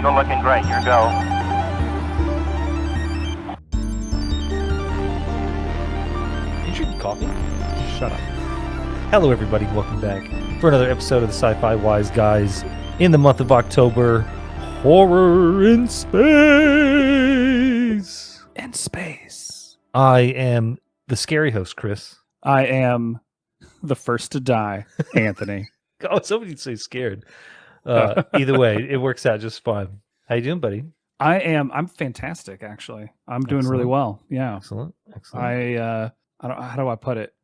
Eagle looking great. Your go. You drinking coffee? Shut up. Hello, everybody. Welcome back for another episode of the Sci-Fi Wise Guys in the month of October. Horror in space. In space. I am the scary host, Chris. I am the first to die, Anthony. Oh, somebody'd say scared. Either way, it works out just fine. How you doing, buddy? I'm fantastic, actually. I'm doing really well. Yeah. Excellent. I don't, how do I put it?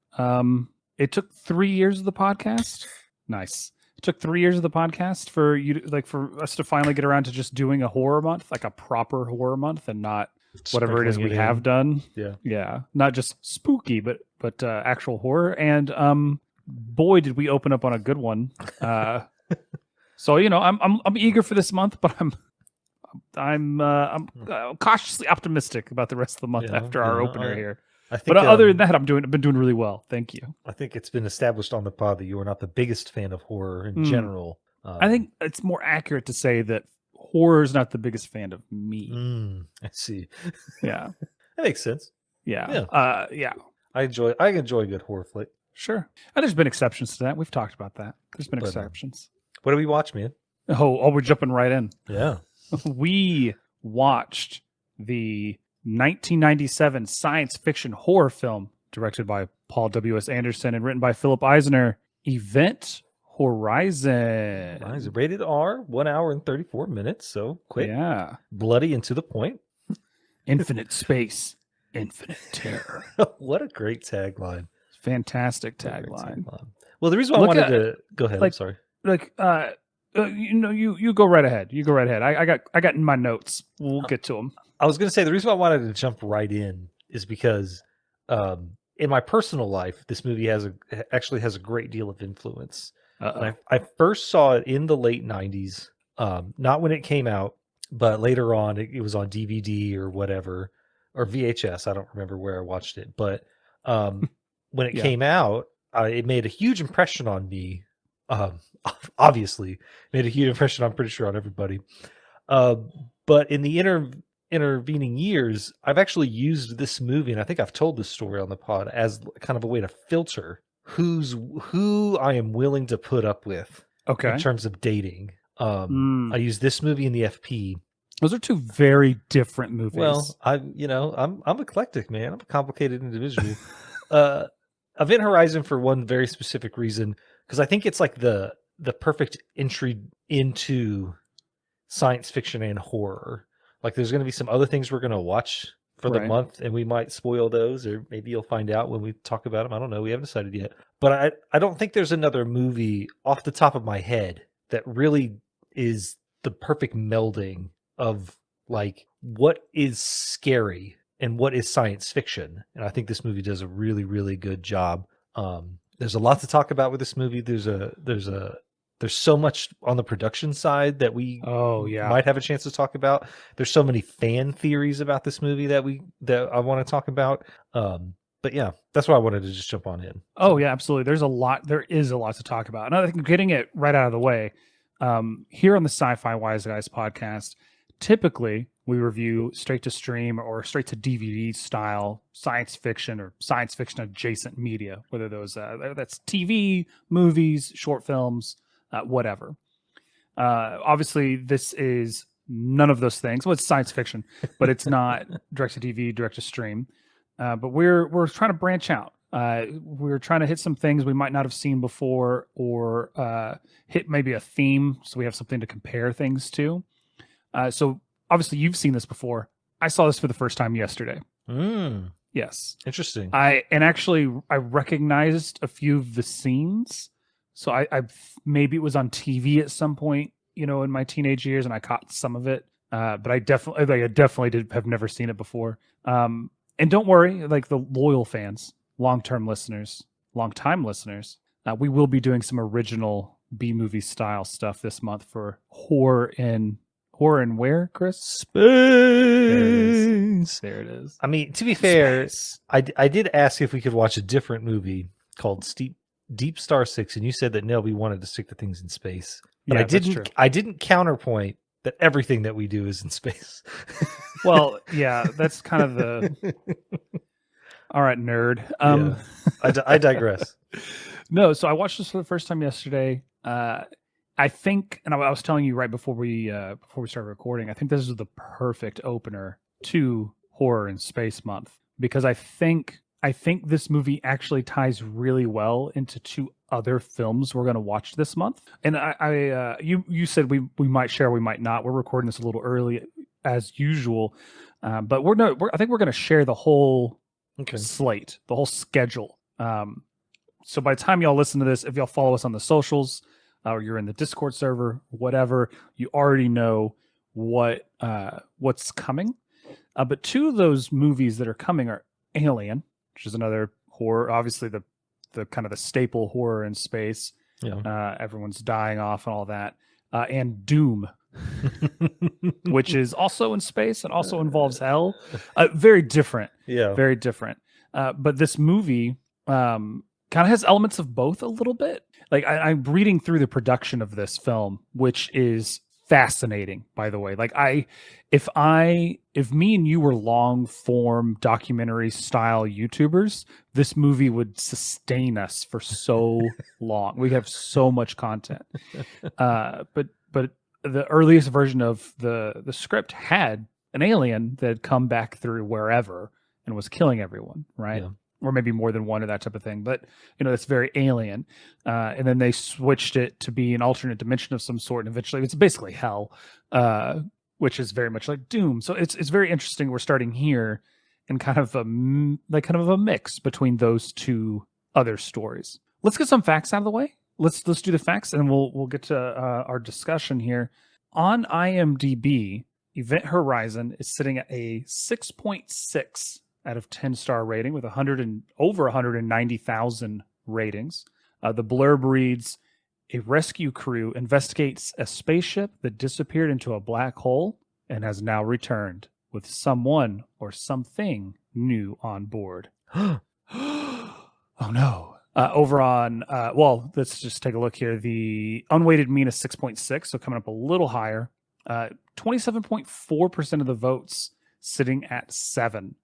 It took 3 years of the podcast. Nice. It took 3 years of the podcast for you to, for us to finally get around to just doing a horror month, like a proper horror month, and not whatever it is we have done. Yeah. Not just spooky, but actual horror. And boy, did we open up on a good one. So I'm eager for this month, but I'm cautiously optimistic about the rest of the month after our opener here. I think, but other than that, I've been doing really well. Thank you. I think it's been established on the pod that you are not the biggest fan of horror in general. I think it's more accurate to say that horror is not the biggest fan of me. I see. Yeah, that makes sense. Yeah. Yeah. I enjoy a good horror flick. Sure. And there's been exceptions to that. We've talked about that. There's been exceptions. What do we watch, man? Oh, we're jumping right in. Yeah. We watched the 1997 science fiction horror film directed by Paul W.S. Anderson and written by Philip Eisner, Event Horizon. Rated R, 1 hour and 34 minutes, so quick. Yeah. Bloody and to the point. Infinite space, infinite terror. What a great tagline. Fantastic tagline. Well, the reason why I wanted to... Go ahead, I'm sorry. You go right ahead. You go right ahead. I got in my notes. We'll get to them. I was going to say the reason why I wanted to jump right in is because in my personal life, this movie actually has a great deal of influence. I first saw it in the late 90s, not when it came out, but later on it was on DVD or whatever, or VHS. I don't remember where I watched it, but when it came out, it made a huge impression on me. Obviously made a huge impression, I'm pretty sure, on everybody. But in the intervening years, I've actually used this movie, and I think I've told this story on the pod, as kind of a way to filter who I am willing to put up with in terms of dating. I use this movie in the FP. Those are two very different movies. Well, I'm eclectic, man. I'm a complicated individual. Event Horizon for one very specific reason, because I think it's like the perfect entry into science fiction and horror. Like, there's going to be some other things we're going to watch for the month, and we might spoil those, or maybe you'll find out when we talk about them. I don't know. We haven't decided yet. But I don't think there's another movie off the top of my head that really is the perfect melding of, like, what is scary and what is science fiction. And I think this movie does a really, really good job. There's a lot to talk about with this movie. There's so much on the production side that we might have a chance to talk about. There's so many fan theories about this movie that I want to talk about. But yeah, that's why I wanted to just jump on in. Oh yeah, absolutely. There is a lot to talk about. And I think getting it right out of the way, here on the Sci-Fi Wise Guys podcast, typically we review straight to stream or straight to DVD style science fiction or science fiction adjacent media, whether those that's TV, movies, short films, whatever. Obviously, this is none of those things. Well, it's science fiction, but it's not direct to DVD, direct to stream. But we're trying to branch out. We're trying to hit some things we might not have seen before, or hit maybe a theme, so we have something to compare things to. So obviously, you've seen this before. I saw this for the first time yesterday. Yes, interesting. I recognized a few of the scenes. So I maybe it was on TV at some point, in my teenage years, and I caught some of it. But I definitely have never seen it before. And don't worry, like the loyal fans, long-time listeners, we will be doing some original B-movie style stuff this month for horror in where, Chris? Space. There it is. I mean, to be fair, I did ask if we could watch a different movie called Deep Star 6, and you said that no, we wanted to stick to things in space. But I didn't counterpoint that everything that we do is in space. Well, yeah, that's kind of the all right, nerd. Yeah. I digress. No, so I watched this for the first time yesterday. I think, and I was telling you right before we started recording, I think this is the perfect opener to Horror in Space Month, because I think this movie actually ties really well into two other films we're going to watch this month. And you said we might share, we might not. We're recording this a little early as usual, but I think we're going to share the whole slate, the whole schedule. So by the time y'all listen to this, if y'all follow us on the socials or you're in the Discord server, whatever, you already know what's coming. But two of those movies that are coming are Alien, which is another horror, obviously the kind of the staple horror in space. Yeah. Everyone's dying off and all that. And Doom, which is also in space and also involves hell. Very different. Yeah. Very different. But this movie kind of has elements of both a little bit. Like I'm reading through the production of this film, which is fascinating, by the way. Like if me and you were long form documentary style YouTubers, this movie would sustain us for so long. We have so much content. But the earliest version of the script had an alien that had come back through wherever and was killing everyone, right? Yeah. Or maybe more than one or that type of thing. But, that's very alien. And then they switched it to be an alternate dimension of some sort. And eventually it's basically hell, which is very much like Doom. So it's very interesting. We're starting here in kind of a mix between those two other stories. Let's get some facts out of the way. Let's do the facts, and we'll get to our discussion here. On IMDb, Event Horizon is sitting at a 6.6 out of 10 star rating with over 190,000 ratings. The blurb reads, a rescue crew investigates a spaceship that disappeared into a black hole and has now returned with someone or something new on board. Oh no. Over on, let's just take a look here. The unweighted mean is 6.6, so coming up a little higher. 27.4% of the votes sitting at 7.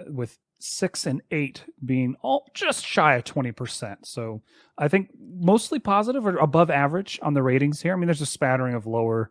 With 6 and 8 being all just shy of 20%. So I think mostly positive or above average on the ratings here. I mean, there's a spattering of lower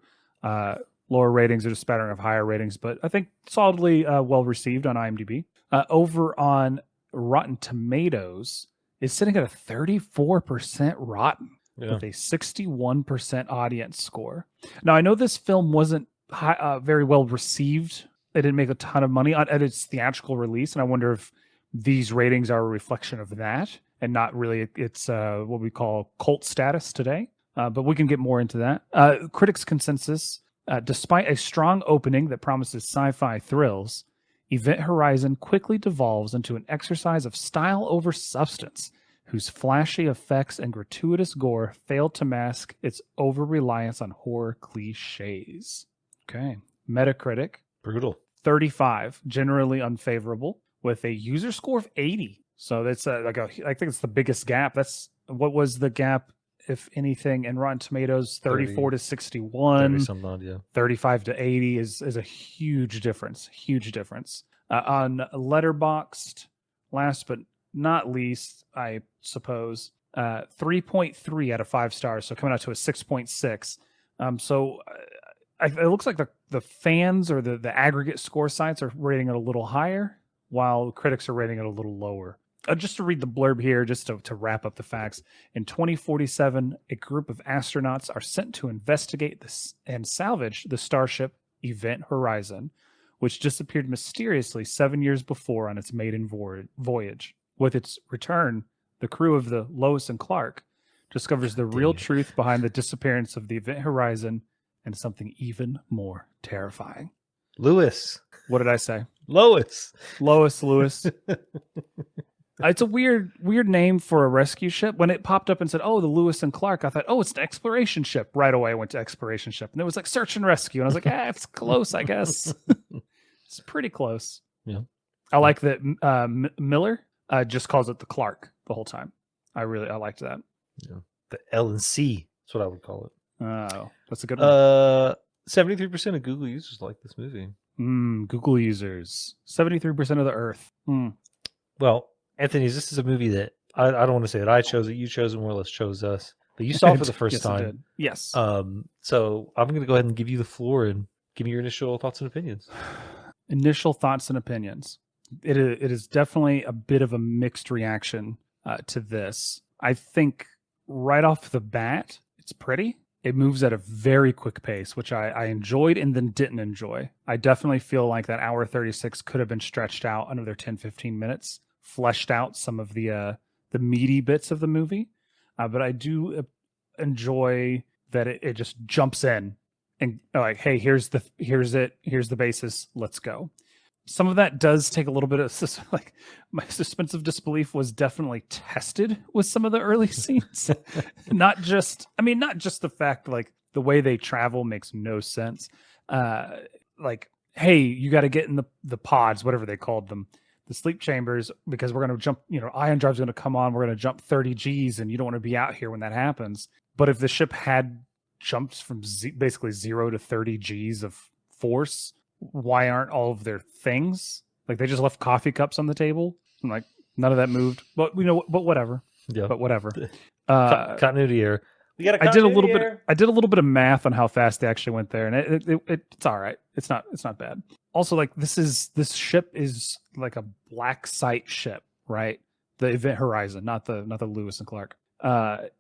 ratings, there's a spattering of higher ratings, but I think solidly well received on IMDb. Over on Rotten Tomatoes is sitting at a 34% rotten with a 61% audience score. Now, I know this film wasn't very well received. It didn't make a ton of money at its theatrical release, and I wonder if these ratings are a reflection of that and not really its what we call cult status today. But we can get more into that. Critics' consensus, despite a strong opening that promises sci-fi thrills, Event Horizon quickly devolves into an exercise of style over substance, whose flashy effects and gratuitous gore fail to mask its over-reliance on horror cliches. Okay. Metacritic. Brutal. 35, generally unfavorable, with a user score of 80. So that's I think it's the biggest gap. That's what was the gap, if anything, in Rotten Tomatoes? 34 to 61. 30-some odd, yeah. 35 to 80 is a huge difference. Huge difference. On Letterboxd, last but not least, I suppose, 3.3 out of 5 stars. So coming out to a 6.6. It looks like the fans or the aggregate score sites are rating it a little higher, while critics are rating it a little lower. Just to read the blurb here, just to wrap up the facts. In 2047, a group of astronauts are sent to investigate this and salvage the starship Event Horizon, which disappeared mysteriously 7 years before on its maiden voyage. With its return, the crew of the Lois and Clark discovers the real truth behind the disappearance of the Event Horizon and something even more terrifying. Lewis. What did I say? Lois. Lewis. It's a weird name for a rescue ship. When it popped up and said, "Oh, the Lewis and Clark," I thought, "Oh, it's an exploration ship." Right away, I went to exploration ship, and it was like search and rescue, and I was like, "It's close, I guess." It's pretty close. Yeah, I like that. Miller just calls it the Clark the whole time. I liked that. Yeah, the L and C. That's what I would call it. Oh, that's a good one. 73% of Google users like this movie. Google users, 73% of the Earth. Well, Anthony, this is a movie that I don't want to say that I chose it. You chose it, more or less chose us. But you saw it for the first Yes, time. it did. Yes. So I'm going to go ahead and give you the floor and give me your initial thoughts and opinions. Initial thoughts and opinions. It is definitely a bit of a mixed reaction to this. I think right off the bat, it's pretty. It moves at a very quick pace, which I enjoyed and then didn't enjoy. I definitely feel like that hour 36 could have been stretched out another 10, 15 minutes, fleshed out some of the meaty bits of the movie. But I do enjoy that it just jumps in and like, hey, here's the basis, let's go. Some of that does take a little bit of like my suspense of disbelief was definitely tested with some of the early scenes. not just the fact like the way they travel makes no sense. Like, hey, you got to get in the pods, whatever they called them, the sleep chambers, because we're going to jump, ion drive's going to come on. We're going to jump 30 Gs and you don't want to be out here when that happens. But if the ship had jumped from basically 0 to 30 Gs of force, why aren't all of their things like they just left coffee cups on the table? I'm like, none of that moved. But but whatever. Yeah. But whatever. Continuity error. We got I did a little bit of math on how fast they actually went there, and it's all right. It's not bad. Also, like this ship is like a black site ship, right? The Event Horizon, not the Lewis and Clark.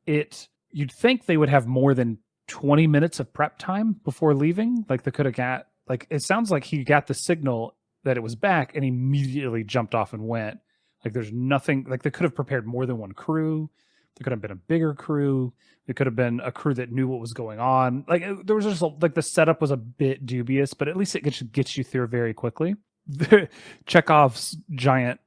You'd think they would have more than 20 minutes of prep time before leaving. Like they could have got. Like, it sounds like he got the signal that it was back and immediately jumped off and went. Like, there's nothing, like, they could have prepared more than one crew. There could have been a bigger crew. There could have been a crew that knew what was going on. Like, there was just, like, the setup was a bit dubious, but at least it gets you through very quickly. Chekhov's giant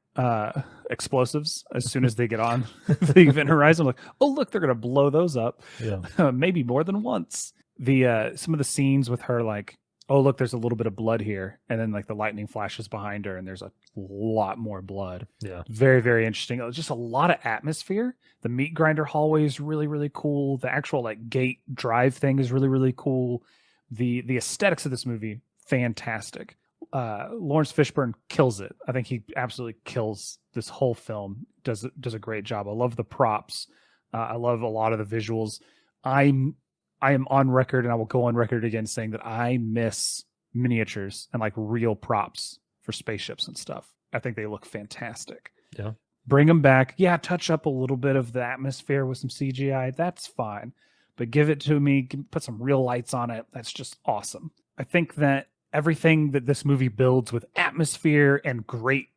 explosives, as soon as they get on the Event Horizon, I'm like, oh, look, they're going to blow those up. Yeah. Maybe more than once. Some of the scenes with her, like, oh, look, there's a little bit of blood here. And then like the lightning flashes behind her and there's a lot more blood. Yeah. Very, very interesting. It was just a lot of atmosphere. The meat grinder hallway is really, really cool. The actual like gate drive thing is really, really cool. The aesthetics of this movie, fantastic. Lawrence Fishburne kills it. I think he absolutely kills this whole film. Does a great job. I love the props. I love a lot of the visuals. I am on record, and I will go on record again saying that I miss miniatures and like real props for spaceships and stuff. I think they look fantastic. Yeah. Bring them back. Yeah, touch up a little bit of the atmosphere with some CGI. That's fine. But give it to me. Put some real lights on it. That's just awesome. I think that everything that this movie builds with atmosphere and great,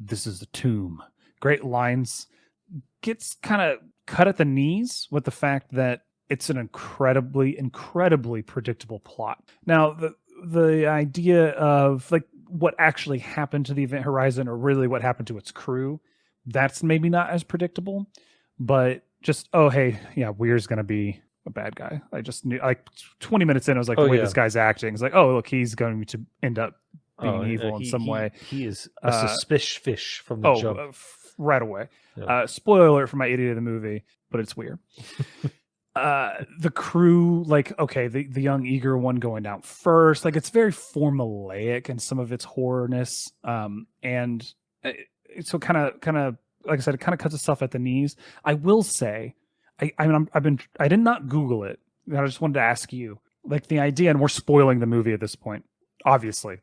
this is the tomb, great lines, gets kind of cut at the knees with the fact that it's an incredibly, incredibly predictable plot. Now, the idea of like what actually happened to the Event Horizon, or really what happened to its crew, that's maybe not as predictable. But just, oh, hey, yeah, Weir's going to be a bad guy. I just knew, like 20 minutes in, I was like, the way this guy's acting, it's like, oh, look, he's going to end up being evil in some way. He is a suspicious fish from the jump. Right away. Yeah. Spoiler alert for my idiot of the movie, but it's weird. The crew, like, okay, the young eager one going down first, like it's very formulaic in some of its horrorness, and so kind of like I said, it kind of cuts itself at the knees. I will say, I did not Google it. I just wanted to ask you, like the idea, and we're spoiling the movie at this point. Obviously,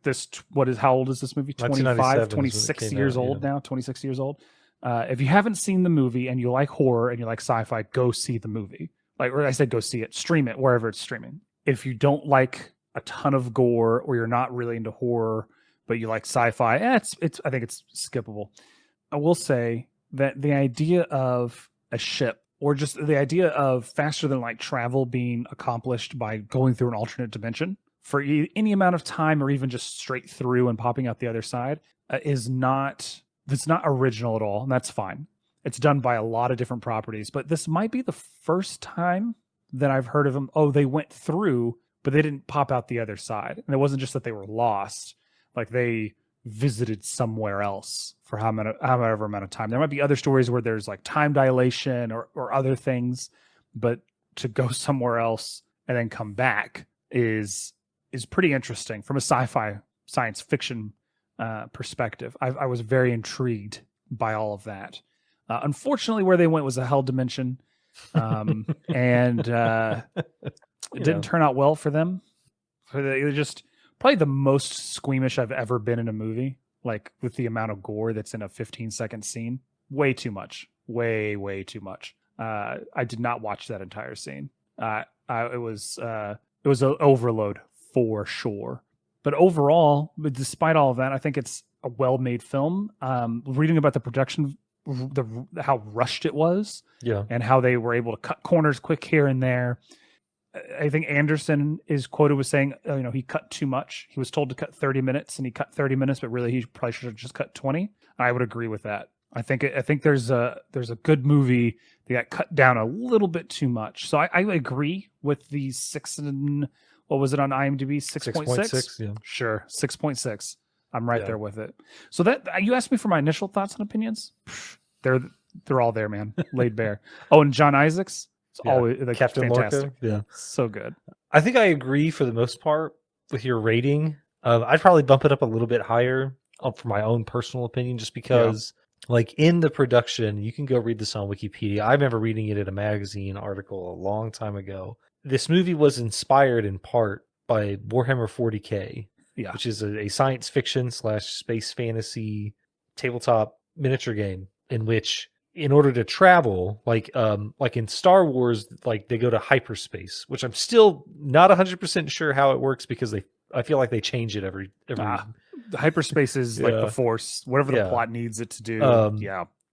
how old is this movie? 25, 26 years old now. 26 years old. If you haven't seen the movie and you like horror and you like sci-fi, go see the movie. Like, or I said, go see it, stream it, wherever it's streaming. If you don't like a ton of gore, or you're not really into horror, but you like sci-fi, I think it's skippable. I will say that the idea of a ship, or just the idea of faster than light travel being accomplished by going through an alternate dimension for any amount of time, or even just straight through and popping out the other side, it's not original at all, and that's fine. It's done by a lot of different properties, but this might be the first time that I've heard of them. Oh, they went through, but they didn't pop out the other side. And it wasn't just that they were lost, like they visited somewhere else for however amount of time. There might be other stories where there's like time dilation or other things, but to go somewhere else and then come back is pretty interesting from a sci-fi science fiction perspective. I was very intrigued by all of that. Unfortunately, where they went was a hell dimension, and it didn't turn out well for them. It was just probably the most squeamish I've ever been in a movie, like with the amount of gore that's in a 15-second scene. Way too much. Way too much. I did not watch that entire scene. It was an overload for sure. But overall, despite all of that, I think it's a well-made film. Reading about the production, how rushed it was, and how they were able to cut corners quick here and there. I think Anderson is quoted with saying, he cut too much. He was told to cut 30 minutes, and he cut 30 minutes, but really he probably should have just cut 20. I would agree with that. I think there's a good movie that got cut down a little bit too much. So I agree with the 6 and what was it on IMDb? 6.6? Yeah. Sure, 6.6. I'm right there with it. So that you asked me for my initial thoughts and opinions. They're all there, man. Laid bare. Oh, and John Isaacs. It's always like Captain fantastic. Lorca. Yeah, so good. I think I agree for the most part with your rating. I'd probably bump it up a little bit higher for my own personal opinion, just because, like, in the production, you can go read this on Wikipedia. I remember reading it in a magazine article a long time ago. This movie was inspired in part by Warhammer 40K, which is a science fiction / space fantasy tabletop miniature game in which, in order to travel, like in Star Wars, like they go to hyperspace, which I'm still not 100% sure how it works, because I feel like they change it every the hyperspace is like the Force, whatever the plot needs it to do.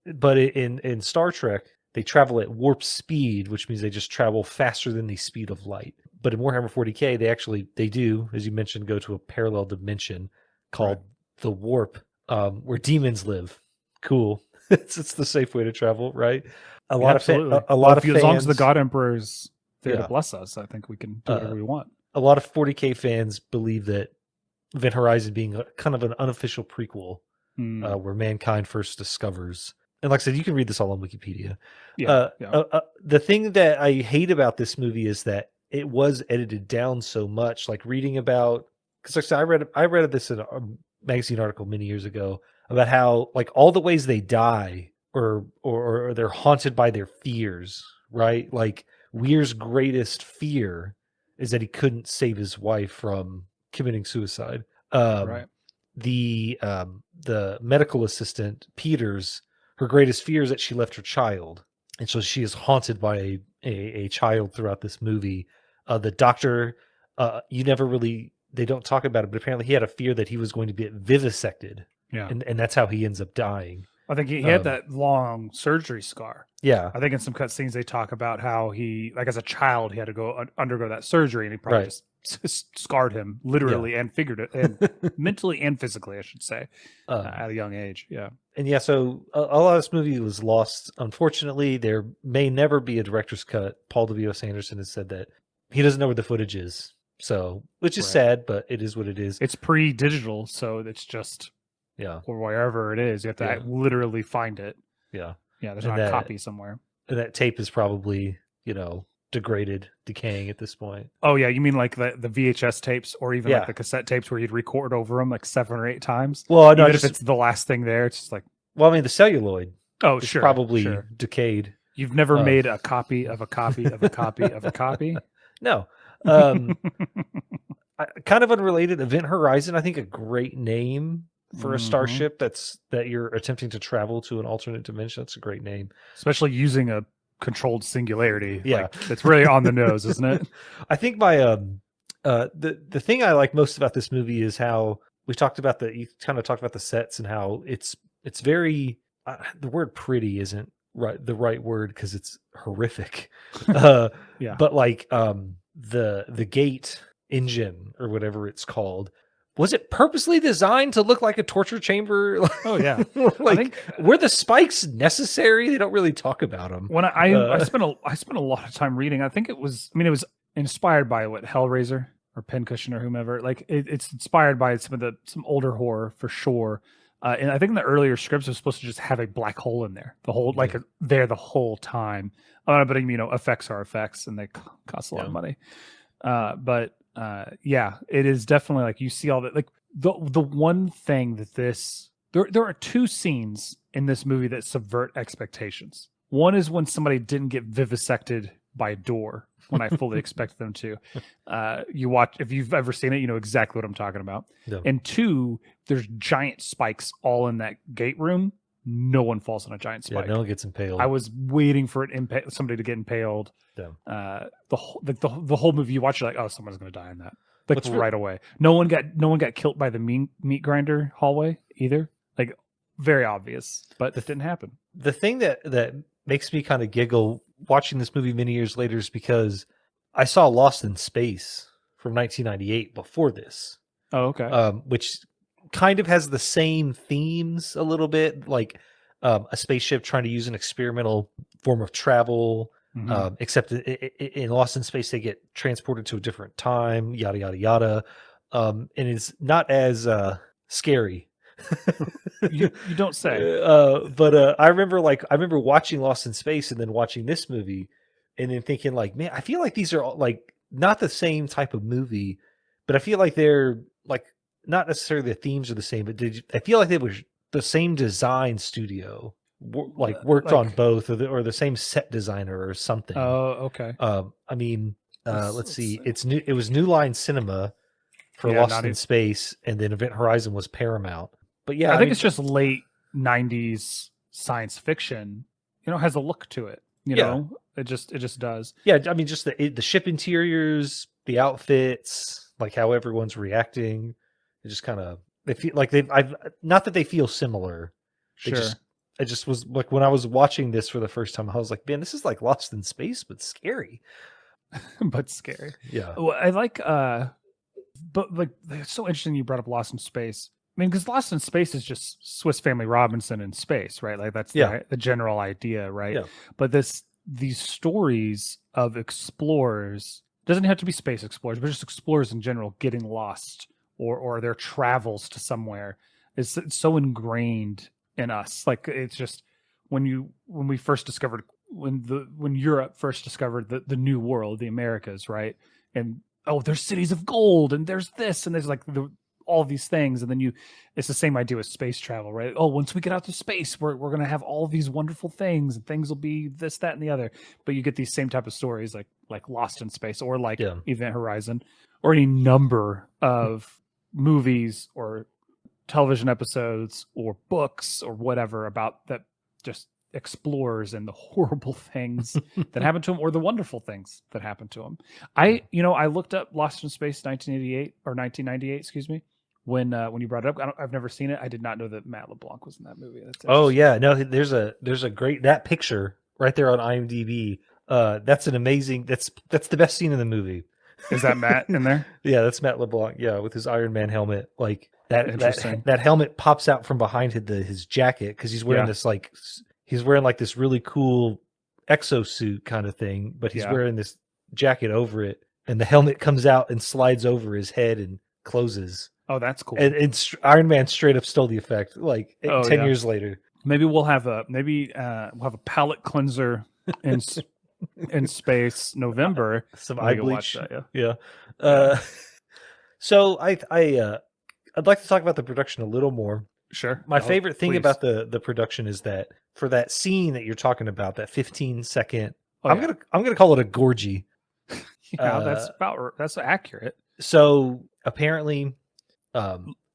But in Star Trek, they travel at warp speed, which means they just travel faster than the speed of light. But in Warhammer 40K, they do, as you mentioned, go to a parallel dimension called the warp, where demons live. Cool. It's the safe way to travel, right? A lot of fans, as long as the God Emperor is there to bless us, I think we can do whatever we want. A lot of 40K fans believe that Event Horizon being kind of an unofficial prequel, where mankind first discovers. And like I said, you can read this all on Wikipedia. The thing that I hate about this movie is that it was edited down so much. Like reading about, because like I said, I read this in a magazine article many years ago about how, like, all the ways they die or they're haunted by their fears, right? Like Weir's greatest fear is that he couldn't save his wife from committing suicide. The medical assistant, Peters, her greatest fear is that she left her child. And so she is haunted by a child throughout this movie. The doctor, they don't talk about it, but apparently he had a fear that he was going to get vivisected. Yeah. And that's how he ends up dying. I think he had that long surgery scar. Yeah. I think in some cutscenes they talk about how he, like as a child, he had to undergo that surgery, and he probably just scarred him literally and figuratively, and mentally and physically, I should say, at a young age. Yeah. And so a lot of this movie was lost. Unfortunately, there may never be a director's cut. Paul W.S. Anderson has said that he doesn't know where the footage is. So, which is sad, but it is what it is. It's pre-digital, so it's just or wherever it is, you have to literally find it. Yeah, there's not a copy somewhere. And that tape is probably degraded, decaying at this point. Oh yeah, you mean like the VHS tapes, or even like the cassette tapes where you'd record over them like 7 or 8 times? Well, no, even if it's the last thing there, it's just like. Well, I mean, the celluloid. Oh, is probably decayed. You've never made a copy of a copy of a copy of a copy? No. Kind of unrelated, Event Horizon, I think a great name for a starship that you're attempting to travel to an alternate dimension. That's a great name, especially using a controlled singularity. That's really on the nose, isn't it? I think my the thing I like most about this movie is how you kind of talked about the sets and how it's very the word pretty isn't the right word because it's horrific. But like the gate engine or whatever it's called, was it purposely designed to look like a torture chamber? Oh yeah. Like, were the spikes necessary? They don't really talk about them. When I spent a lot of time reading. I think it was inspired by Hellraiser or Pincushion or whomever. Like it's inspired by some older horror for sure. And I think in the earlier scripts it was supposed to just have a black hole in there, the whole there the whole time. But effects are effects, and they cost a lot of money. But Yeah, it is definitely like you see all that. Like the one thing that there are two scenes in this movie that subvert expectations. One is when somebody didn't get vivisected by a door when I fully expected them to. You watch, if you've ever seen it, you know exactly what I'm talking about. Yeah. And two, there's giant spikes all in that gate room. No one falls on a giant Yeah, spike. no one gets impaled. I was waiting for somebody to get impaled. Yeah. The whole movie you watch, you're like, oh, someone's gonna die in that, like What's right away. No one got killed by the meat grinder hallway either. Like very obvious, but it didn't happen. The thing that makes me kind of giggle watching this movie many years later is because I saw Lost in Space from 1998 before this, Oh, okay. which kind of has the same themes a little bit, like a spaceship trying to use an experimental form of travel. Mhm. Except in Lost in Space, they get transported to a different time, yada yada yada, and it's not as scary. You don't say. But I remember watching Lost in Space and then watching this movie, and then thinking like, man, I feel like these are all, like not the same type of movie, but I feel like they're like not necessarily the themes are the same, but I feel like they were the same design studio, worked on Like, both, or the same set designer or something. oh, okay. I mean, let's see, see. it's new. It was New Line Cinema for Yeah, Lost not in even. Space, and then Event Horizon was Paramount. But yeah, I I think mean, it's just late '90s science fiction. You know, has a look to it. You yeah, know, it just does. yeah. I mean, just the ship interiors, the outfits, like how everyone's reacting. It just kind of they feel like they've. I've not that they feel similar. They just. Sure, I just was like when I was watching this for the first time, I was like, man, this is like Lost in Space, but scary. but scary. Yeah, Well, I like but like it's so interesting you brought up Lost in Space. I mean, because Lost in Space is just Swiss Family Robinson in space, right? Like that's yeah, the general idea, right? yeah. But these stories of explorers doesn't have to be space explorers, but just explorers in general getting lost or their travels to somewhere is it's so ingrained in us. Like it's just when we first discovered when Europe first discovered the new world, the Americas, right? And oh, there's cities of gold and there's this and there's like all these things. And then it's the same idea with space travel, right? Oh, once we get out to space, we're going to have all these wonderful things and things will be this, that, and the other. But you get these same type of stories like Lost in Space or like Yeah. Event Horizon or any number of movies or television episodes or books or whatever about that just explores and the horrible things that happen to him or the wonderful things that happen to him. I looked up Lost in Space 1988 or 1998, excuse me, when you brought it up. I've never seen it. I did not know that Matt LeBlanc was in that movie. That's Oh interesting. yeah, no, there's a great that picture right there on IMDb. That's an amazing. That's the best scene in the movie. Is that Matt in there? Yeah, that's Matt LeBlanc. Yeah, with his Iron Man helmet. Like that Interesting. that helmet pops out from behind his jacket because he's wearing Yeah. this like he's wearing like this really cool exosuit kind of thing, but he's Yeah. wearing this jacket over it, and the helmet comes out and slides over his head and closes. Oh, that's cool. And Iron Man straight up stole the effect. Like Oh 10 yeah. years later. Maybe we'll have a palette cleanser in in space November. Some And we eye can watch bleach. that. Yeah. Yeah. Yeah. So I'd like to talk about the production a little more. Sure. My Oh, favorite thing please. about the production is that for that scene that you're talking about, that 15-second, Oh, I'm yeah. gonna call it a gorgie. Yeah, that's accurate. So apparently,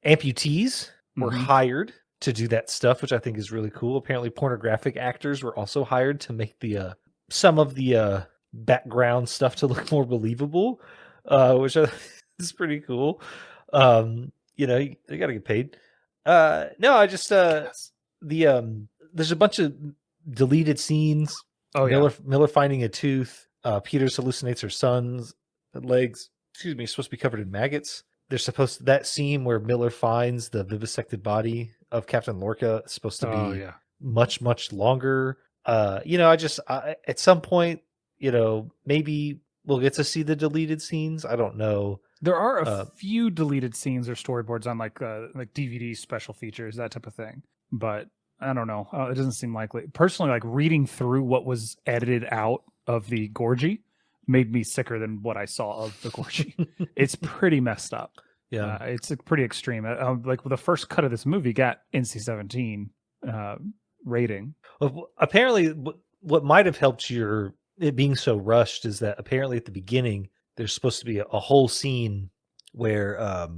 amputees were Mhm. hired to do that stuff, which I think is really cool. Apparently, pornographic actors were also hired to make the some of the background stuff to look more believable, which is pretty cool. They got to get paid. No, I just Yes. there's a bunch of deleted scenes. Oh yeah. Miller finding a tooth. Peters hallucinates her son's legs. Excuse me, supposed to be covered in maggots. They're supposed that scene where Miller finds the vivisected body of Captain Lorca is supposed to Oh be yeah. much longer. At some point, maybe we'll get to see the deleted scenes. I don't know. There are a Uh, few deleted scenes or storyboards on like DVD special features, that type of thing. But I don't know. It doesn't seem likely. Personally, like reading through what was edited out of the Gorgie made me sicker than what I saw of the Gorgie. It's pretty messed up. Yeah. It's pretty extreme. Like the first cut of this movie got NC-17 rating. Well, apparently, what might have helped it being so rushed is that apparently at the beginning there's supposed to be a whole scene where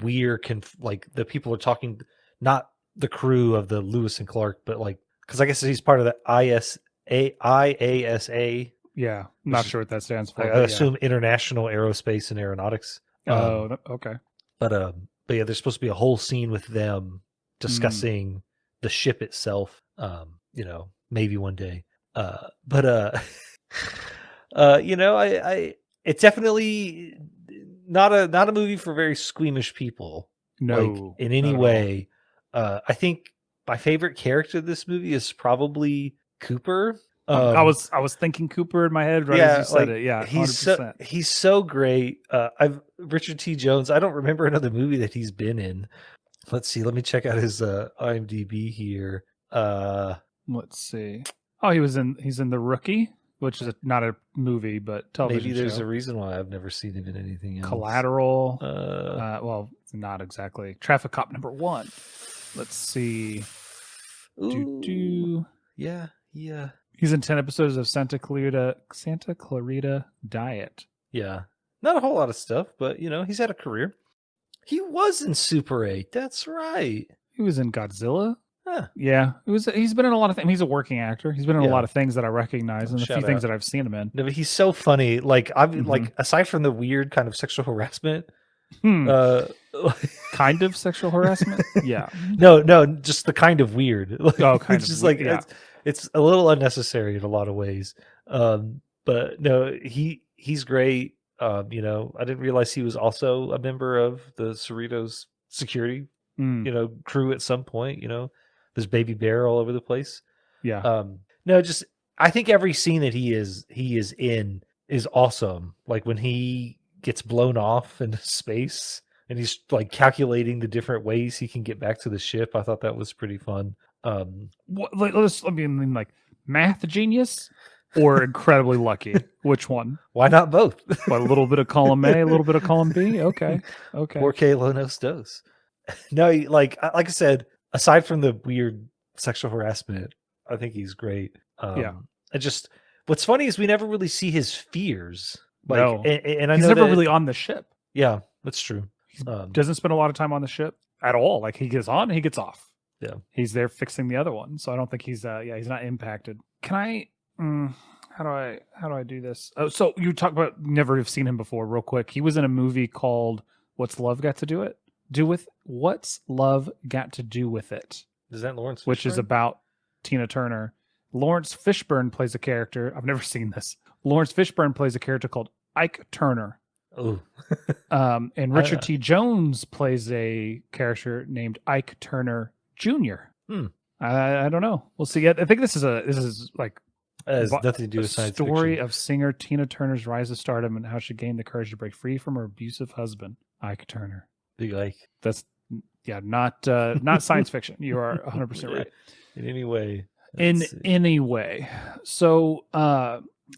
Weir can like the people are talking, not the crew of the Lewis and Clark, but like because I guess he's part of the IASA. Yeah, not sure what that stands for. I assume International Aerospace and Aeronautics. Okay. But yeah, there's supposed to be a whole scene with them discussing the ship itself. Maybe one day. It's definitely not a movie for very squeamish people. No, like, in any way. I think my favorite character of this movie is probably Cooper. I was thinking Cooper in my head right as you said it. Yeah, 100%. He's so great. Richard T. Jones. I don't remember another movie that he's been in. Let's see. Let me check out his IMDb here. Let's see. Oh, he's in The Rookie, which is not a movie but television. Maybe there's show. a reason why I've never seen him in anything else. Collateral. Well, not exactly. Traffic Cop #1. Let's see. Yeah. He's in 10 episodes of Santa Clarita Diet. Yeah. Not a whole lot of stuff, but he's had a career. He was in Super 8. That's right. He was in Godzilla. Huh. Yeah. He's been in a lot of things. He's a working actor. He's been in a lot of things that I recognize and a few things that I've seen him in. No, but he's so funny. Like like aside from the weird kind of sexual harassment, kind of sexual harassment. Yeah. No, just the kind of weird. Kind it's just like it's a little unnecessary in a lot of ways. But no, he's great. I didn't realize he was also a member of the Cerritos security, crew at some point. There's Baby Bear all over the place. Yeah. No, just I think every scene that he is in is awesome. Like when he gets blown off into space and he's like calculating the different ways he can get back to the ship. I thought that was pretty fun. Like math genius or incredibly lucky. Which one? Why not both? A little bit of column A, a little bit of column B. Okay. 4K Lonos Dos. No, like I said, aside from the weird sexual harassment, I think he's great. What's funny is we never really see his fears. Like, no, and I he's know never really on the ship. Yeah, that's true. He doesn't spend a lot of time on the ship at all. Like he gets on, he gets off. Yeah, he's there fixing the other one. So I don't think he's he's not impacted. Can I? How do I do this? Oh, so you talk about never have seen him before. Real quick, he was in a movie called "What's Love Got to Do It?" What's Love Got to Do with It? Is that Lawrence Fishburne? Which is about Tina Turner. Lawrence Fishburne plays a character. I've never seen this. Lawrence Fishburne plays a character called Ike Turner. Oh. And Richard T. Jones plays a character named Ike Turner Jr. I don't know. We'll see. I think this is like has nothing to do with science story fiction. Of singer Tina Turner's rise to stardom and how she gained the courage to break free from her abusive husband, Ike Turner. Big Ike. That's not science fiction. You are 100% right. In any way. Any way. So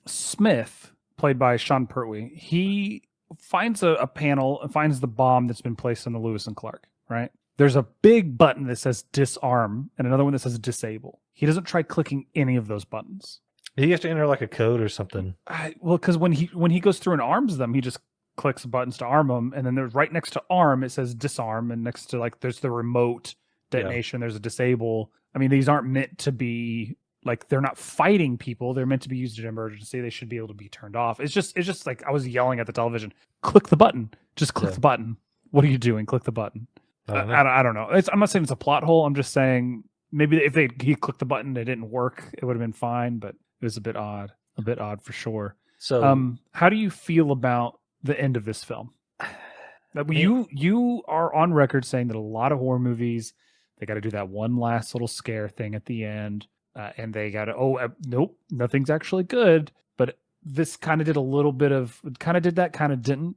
Smith, played by Sean Pertwee, he finds a panel and finds the bomb that's been placed on the Lewis and Clark, right? There's a big button that says disarm and another one that says disable. He doesn't try clicking any of those buttons. You have to enter like a code or something. Because when he goes through and arms them, he just clicks buttons to arm them, and then there's right next to arm it says disarm, and next to like there's the remote detonation. There's a disable. I mean, these aren't meant to be like they're not fighting people. They're meant to be used in emergency. They should be able to be turned off. It's just like I was yelling at the television. Click the button. Just click the button. What are you doing? Click the button. I don't know. I'm not saying it's a plot hole. I'm just saying maybe if he clicked the button, it didn't work. It would have been fine, but it was a bit odd for sure. So, how do you feel about the end of this film? You are on record saying that a lot of horror movies, they got to do that one last little scare thing at the end, and they got to nope, nothing's actually good. But this kind of did a little bit of kind of did that, kind of didn't.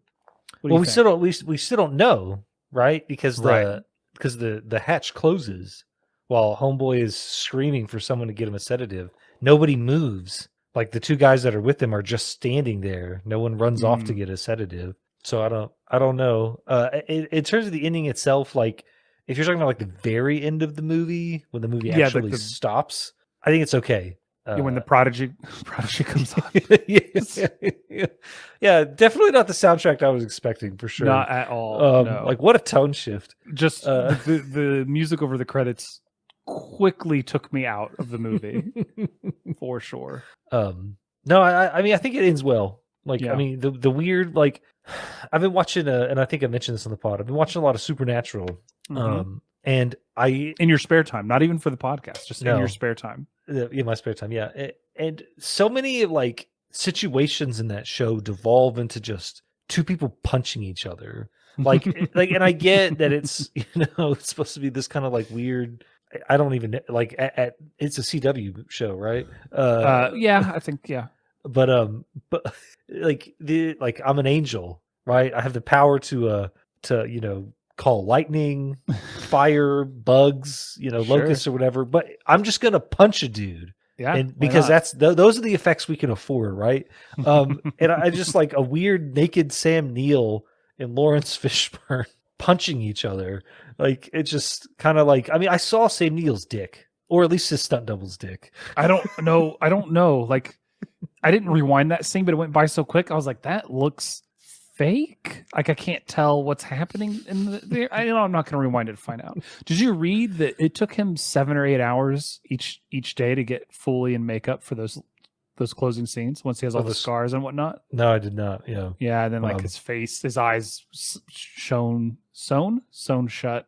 We still don't know, right? Because the hatch closes while Homeboy is screaming for someone to get him a sedative. Nobody moves. Like the two guys that are with him are just standing there. No one runs off to get a sedative. So I don't know. In terms of the ending itself, like if you're talking about like the very end of the movie, when the movie actually stops, I think it's okay. When the prodigy comes on. Yeah, definitely not the soundtrack I was expecting for sure. Not at all. No. Like what a tone shift. Just the music over the credits quickly took me out of the movie for sure. No, I mean I think it ends well. Like I mean the weird like I've been watching and I think I mentioned this on the pod. I've been watching a lot of Supernatural. And in your spare time, not even for the podcast, just in your spare time. In my spare time, yeah. And so many like situations in that show devolve into just two people punching each other. Like and I get that it's it's supposed to be this kind of like weird. I don't even like it's a CW show, right? Yeah, I think But like I'm an angel, right? I have the power to call lightning, fire, bugs, locusts or whatever. But I'm just gonna punch a dude, and because those are the effects we can afford, right? And I just like a weird naked Sam Neill and Lawrence Fishburne punching each other. Like it's just kind of like I saw Sam Neill's dick, or at least his stunt double's dick. I don't know. Like I didn't rewind that scene, but it went by so quick. I was like, that looks fake. Like I can't tell what's happening in there. I'm not going to rewind it to find out. Did you read that it took him 7 or 8 hours each day to get fully in makeup for those closing scenes once he has all the scars and whatnot? No, I did not. Yeah. And then like his face, his eyes sewn shut.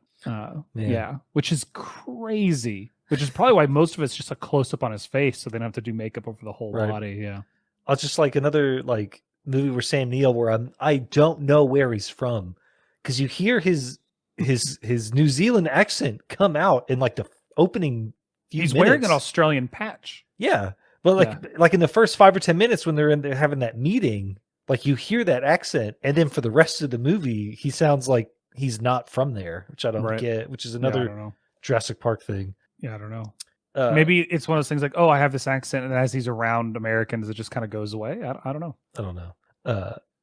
Yeah, which is crazy. Which is probably why most of it's just a close up on his face, so they don't have to do makeup over the whole body. Yeah. It's just like another like movie where Sam Neill, where I don't know where he's from, because you hear his New Zealand accent come out in like the opening few minutes. He's wearing an Australian patch. Yeah, but like in the first 5 or 10 minutes when they're in there having that meeting, like you hear that accent, and then for the rest of the movie, he sounds like he's not from there, which I don't get. Which is another Jurassic Park thing. Yeah, I don't know. Maybe it's one of those things like, oh, I have this accent, and as he's around Americans, it just kind of goes away. I don't know. I don't know.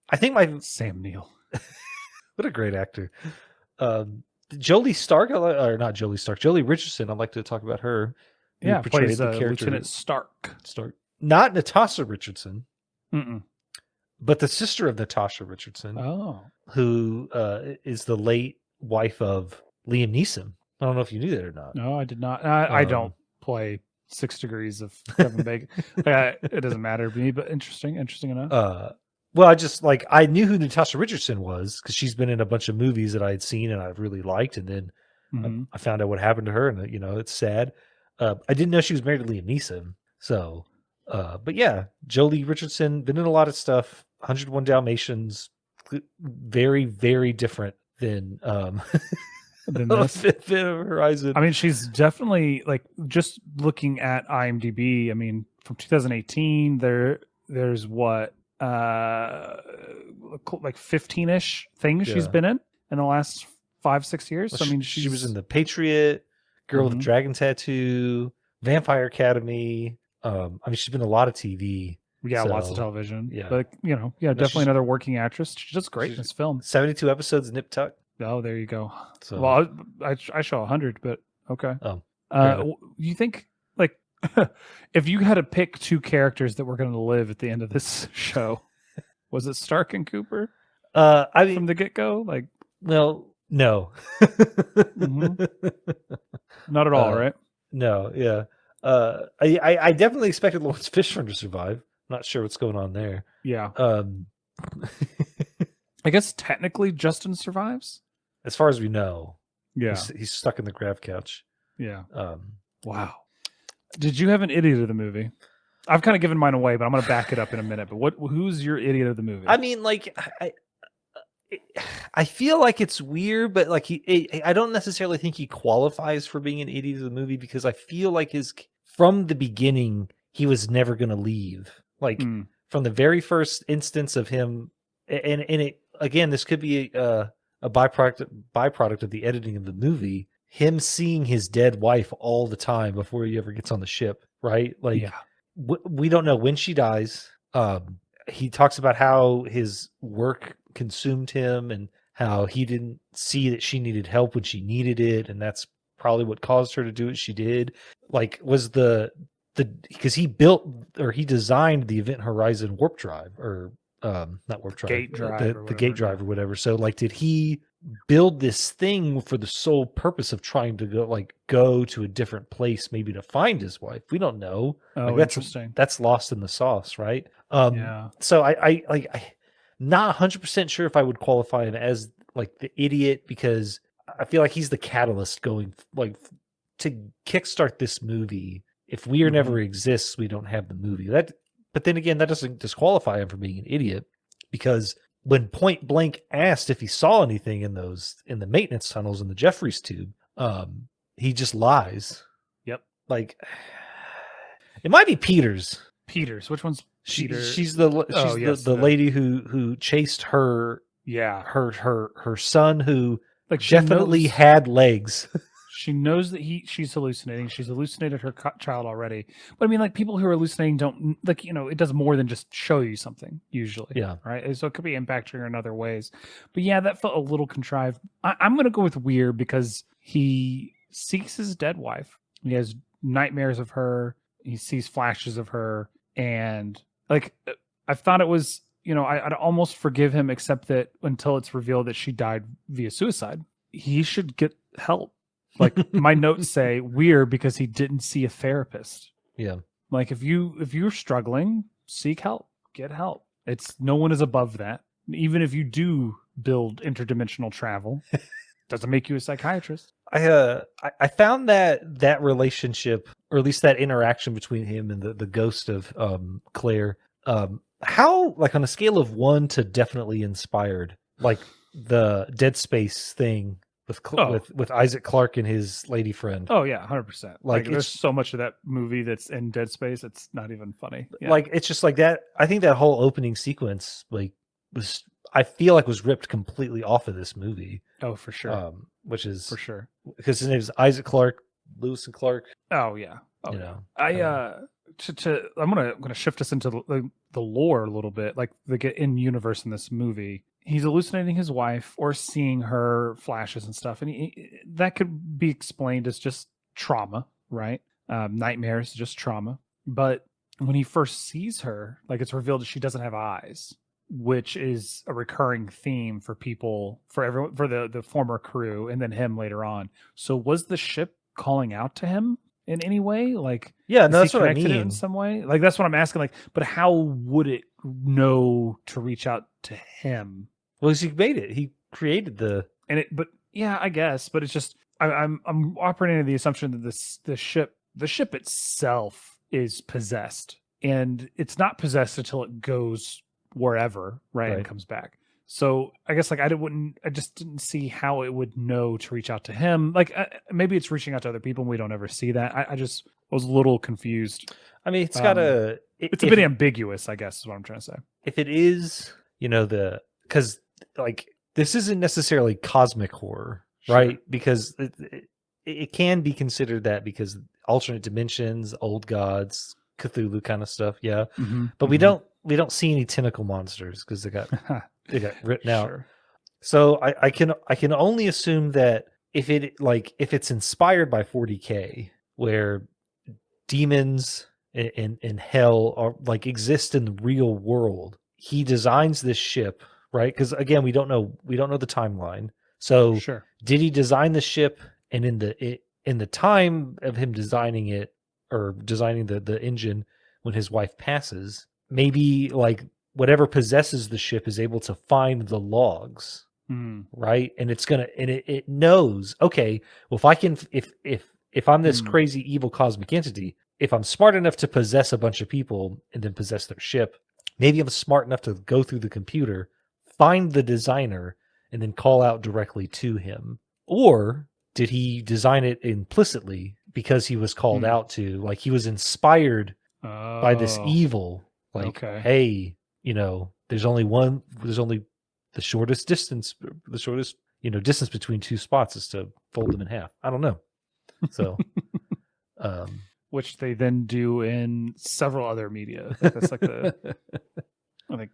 I think my Sam Neill. What a great actor. Jolie Stark, or not Jolie Stark, Jolie Richardson. I'd like to talk about her. Yeah, plays the character Lieutenant Stark. Not Natasha Richardson, but the sister of Natasha Richardson. Oh, who is the late wife of Liam Neeson. I don't know if you knew that or not. No, I did not. I don't play 6 Degrees of Kevin Bacon. It doesn't matter to me, but interesting enough. Well, I knew who Natasha Richardson was because she's been in a bunch of movies that I had seen and I really liked, and then I found out what happened to her, and it's sad. I didn't know she was married to Liam Neeson. So, but yeah, Jolie Richardson, been in a lot of stuff. 101 Dalmatians, very, very different than than this. Horizon. I mean, she's definitely like, just looking at IMDb. I mean, from 2018, there's what like 15-ish things she's been in the last 5-6 years. So, I mean, she was in The Patriot, Girl with the Dragon Tattoo, Vampire Academy. I mean, she's been in a lot of TV. Yeah, lots of television. Yeah, but definitely another working actress. She's just great in this film. 72 episodes, nip tuck. Oh, there you go. So, well, I show 100, but okay. You think like if you had to pick 2 characters that were going to live at the end of this show, was it Stark and Cooper? I mean, from the get go, like, well, no, not at all, right? No, yeah. I definitely expected Lawrence Fishburne to survive. Not sure what's going on there. Yeah. I guess technically Justin survives, as far as we know. Yeah, he's stuck in the grav couch. Yeah. Wow. Did you have an idiot of the movie? I've kind of given mine away, but I'm going to back it up in a minute. But who's your idiot of the movie? I mean, like, I feel like it's weird, but like I don't necessarily think he qualifies for being an idiot of the movie, because I feel like from the beginning he was never going to leave. Like from the very first instance of him, and it again, this could be a byproduct of the editing of the movie. Him seeing his dead wife all the time before he ever gets on the ship, right? Like we don't know when she dies. He talks about how his work consumed him and how he didn't see that she needed help when she needed it, and that's probably what caused her to do what she did. Like, was the because he built or he designed the Event Horizon warp drive, or not warp drive, Gate drive or the gate whatever, drive yeah. or whatever. So like, did he build this thing for the sole purpose of trying to go to a different place, maybe to find his wife? We don't know. Like, Oh, interesting. that's lost in the sauce, right? Yeah. So I not 100% sure if I would qualify him as like the idiot, because I feel like he's the catalyst going like to kickstart this movie. If Weir Mhm. never exists, we don't have the movie. But then again, that doesn't disqualify him from being an idiot, because when point blank asked if he saw anything in the maintenance tunnels in the Jeffries tube, he just lies. Yep. Like, it might be Peters. Peters. Which one's Peter? She's Oh, yes. the lady who chased Yeah. her son, who Like, she definitely knows. had legs. She knows that she's hallucinating. She's hallucinated her child already. But I mean, like, people who are hallucinating don't, like, it does more than just show you something usually. Yeah. Right. So it could be impacting her in other ways. But yeah, that felt a little contrived. I'm going to go with weird because he seeks his dead wife. He has nightmares of her. He sees flashes of her. And like, I thought it was, I'd almost forgive him, except that until it's revealed that she died via suicide, he should get help. Like, my notes say weird because he didn't see a therapist. Yeah. Like, if you're struggling, seek help, get help. It's no one is above that. Even if you do build interdimensional travel, doesn't make you a psychiatrist. I found that relationship, or at least that interaction between him and the ghost of Claire, how, like, on a scale of 1 to definitely inspired, like the Dead Space thing with Isaac Clarke and his lady friend. Oh yeah, 100%. Like, There's it's so much of that movie that's in Dead Space. It's not even funny. Yeah. like, it's just like that. I think that whole opening sequence, like, I feel like was ripped completely off of this movie. Oh, for sure. Which is For sure. because his name is Isaac Clarke, Lewis and Clark. Oh yeah. Oh You yeah. know, I'm gonna shift us into the lore a little bit, like the in universe in this movie. He's hallucinating his wife or seeing her flashes and stuff, and that could be explained as just trauma, right? Nightmares, just trauma. But when he first sees her, like, it's revealed that she doesn't have eyes, which is a recurring theme for people, for everyone, for the former crew, and then him later on. So was the ship calling out to him in any way? Like, yeah, no, is he that's what I connected it in mean. some way? Like, that's what I'm asking. Like, but how would it know to reach out to him? Well, he made it. He created But yeah, I guess. But it's just I'm operating under the assumption that the ship itself is possessed, and it's not possessed until it goes wherever, right, and comes back. So I guess, like, I just didn't see how it would know to reach out to him. Like, maybe it's reaching out to other people and we don't ever see that. I just was a little confused. I mean, it's got it's a bit ambiguous, I guess, is what I'm trying to say. If it is, because, like, this isn't necessarily cosmic horror, right? Sure. Because it can be considered that, because alternate dimensions, old gods, Cthulhu kind of stuff, yeah. Mm-hmm. But we don't see any tentacle monsters because they got written out. Sure. So I can only assume that if it's inspired by 40K, where demons and hell are, like, exist in the real world, he designs this ship, right? Because, again, we don't know the timeline. So sure. Did he design the ship, and in the time of him designing it, or designing the engine, when his wife passes, maybe, like, whatever possesses the ship is able to find the logs, right? And it knows, okay, well, if I'm this crazy evil cosmic entity, if I'm smart enough to possess a bunch of people and then possess their ship, maybe I'm smart enough to go through the computer, find the designer, and then call out directly to him. Or did he design it implicitly because he was called out to, like, he was inspired by this evil, like, hey, there's only the shortest distance distance between two spots is to fold them in half. I don't know. So which they then do in several other media. I think that's like I think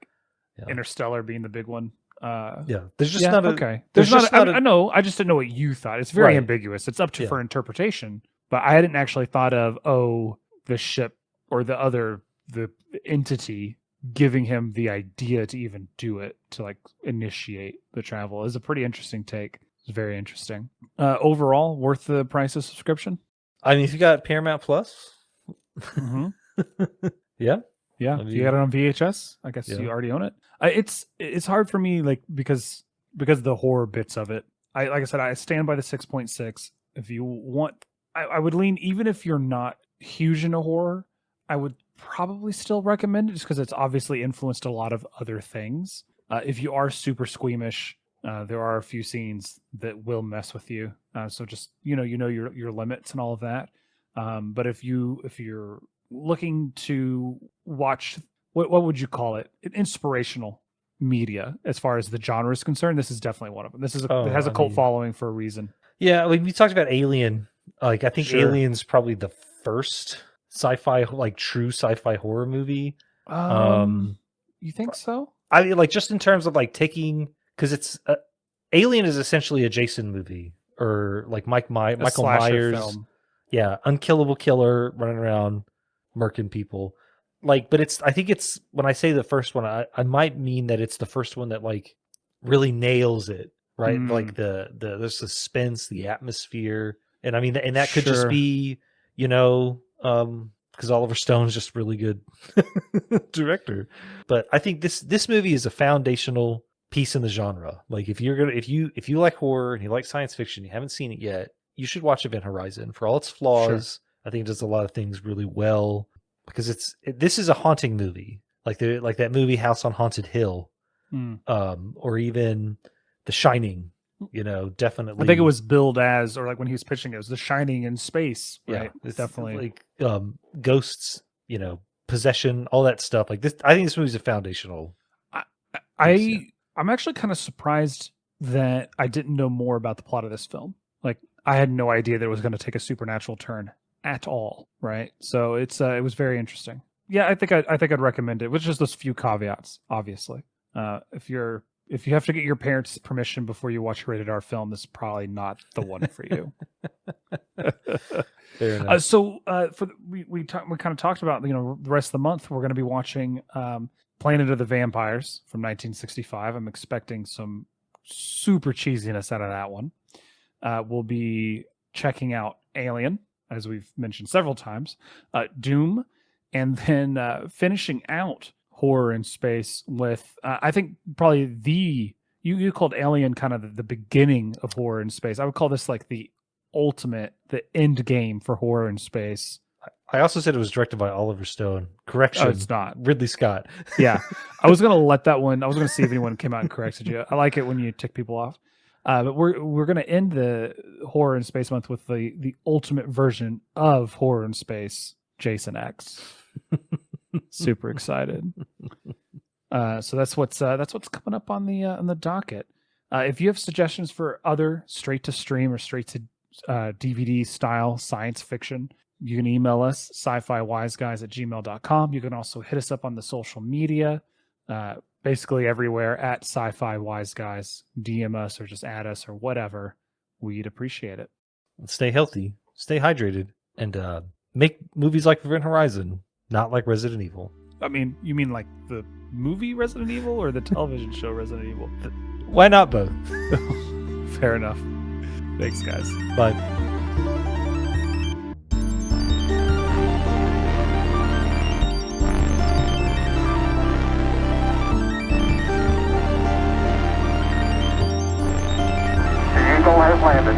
Yeah. Interstellar being the big one. Yeah, there's just Yeah, not a okay. there's There's just not. not I a know. I just didn't know what you thought. It's very right. ambiguous. It's up to Yeah. for interpretation. But I hadn't actually thought of the ship or the entity giving him the idea to even do it, to like initiate the travel is a pretty interesting take. It's very interesting. Overall, worth the price of subscription. I mean, if you got Paramount Plus, Mm-hmm. yeah, Yeah, I if mean, you got it on VHS, I guess yeah. you already own it. It's hard for me, like because of the horror bits of it. Like I said, I stand by the 6.6. If you want, I would lean, even if you're not huge into horror, I would probably still recommend it just because it's obviously influenced a lot of other things. If you are super squeamish, there are a few scenes that will mess with you. So just your limits and all of that. But if you're looking to watch, what would you call it? An inspirational media as far as the genre is concerned, this is definitely one of them. It has a cult following for a reason. Yeah, like we talked about Alien. Like I think Sure. Alien's probably the first sci-fi, like true sci-fi horror movie. You think so? I mean, like just in terms of like taking, because it's Alien is essentially a Jason movie, or like Michael Myers film. Yeah, unkillable killer running around murking people. Like, but I think it's, when I say the first one, I might mean that it's the first one that like really nails it, right? Like the suspense, the atmosphere. And I mean, and that could just be, because Oliver Stone's just really good director. But I think this movie is a foundational piece in the genre. Like if you like horror and you like science fiction, you haven't seen it yet, you should watch Event Horizon. For all its flaws, I think it does a lot of things really well, because this is a haunting movie, like that movie House on Haunted Hill, or even The Shining. Definitely. I think it was billed as, or like when he was pitching it was The Shining in space, right? Yeah, it's definitely like ghosts, possession, all that stuff. Like this, I think this movie's a foundational. I'm actually kind of surprised that I didn't know more about the plot of this film. Like I had no idea that it was going to take a supernatural turn at all, right? So it was very interesting. Yeah, I think I'd recommend it with just those few caveats. Obviously, if you have to get your parents' permission before you watch a rated R film, this is probably not the one for you. Fair enough. We kind of talked about the rest of the month we're going to be watching Planet of the Vampires from 1965. I'm expecting some super cheesiness out of that one. We'll be checking out Alien, as we've mentioned several times, Doom, and then finishing out horror in space with I think probably you called Alien kind of the beginning of horror in space. I would call this like the end game for horror in space. I also said it was directed by Oliver Stone. Correction. Oh, it's not. Ridley Scott. Yeah. I was going to let that one. I was going to see if anyone came out and corrected you. I like it when you tick people off. But we're going to end the horror in space month with the ultimate version of horror in space, Jason X. Super excited. So that's what's coming up on the docket. If you have suggestions for other straight to stream or straight to DVD style science fiction, you can email us scifiwiseguys@gmail.com. You can also hit us up on the social media, basically everywhere at sci-fi-wise-guys. DM us or just add us or whatever. We'd appreciate it. Stay healthy, stay hydrated, and make movies like Event Horizon, not like Resident Evil. I mean, you mean like the movie Resident Evil or the television show Resident Evil? Why not both? Fair enough. Thanks, guys. Bye. Has landed.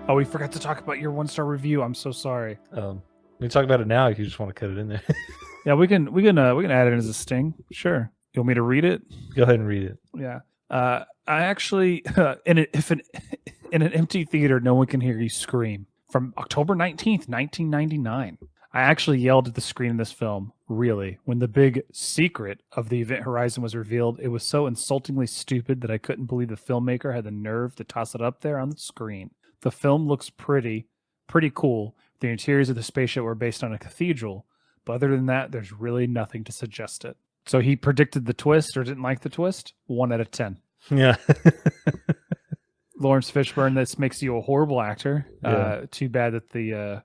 Oh, we forgot to talk about your 1-star review. I'm so sorry. We can talk about it now if you just want to cut it in there. Yeah, we can add it as a sting. Sure. You want me to read it? Go ahead and read it. Yeah. I actually in an empty theater, no one can hear you scream. From October 19th, 1999. I actually yelled at the screen in this film, really. When the big secret of the Event Horizon was revealed, it was so insultingly stupid that I couldn't believe the filmmaker had the nerve to toss it up there on the screen. The film looks pretty, pretty cool. The interiors of the spaceship were based on a cathedral, but other than that, there's really nothing to suggest it. So he predicted the twist or didn't like the twist. 1 out of 10. Yeah. Lawrence Fishburne, this makes you a horrible actor. Yeah. Too bad that the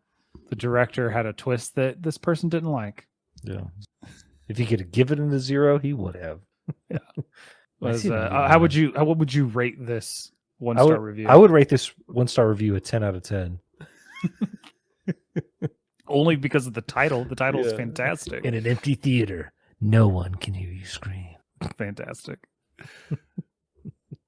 director had a twist that this person didn't like. Yeah. If he could have given it a 0, he would have. Yeah. I see that How would you rate this 1-star review? I would rate this 1-star review a 10 out of 10. Only because of the title. The title is Yeah. fantastic. In an empty theater, no one can hear you scream. Fantastic.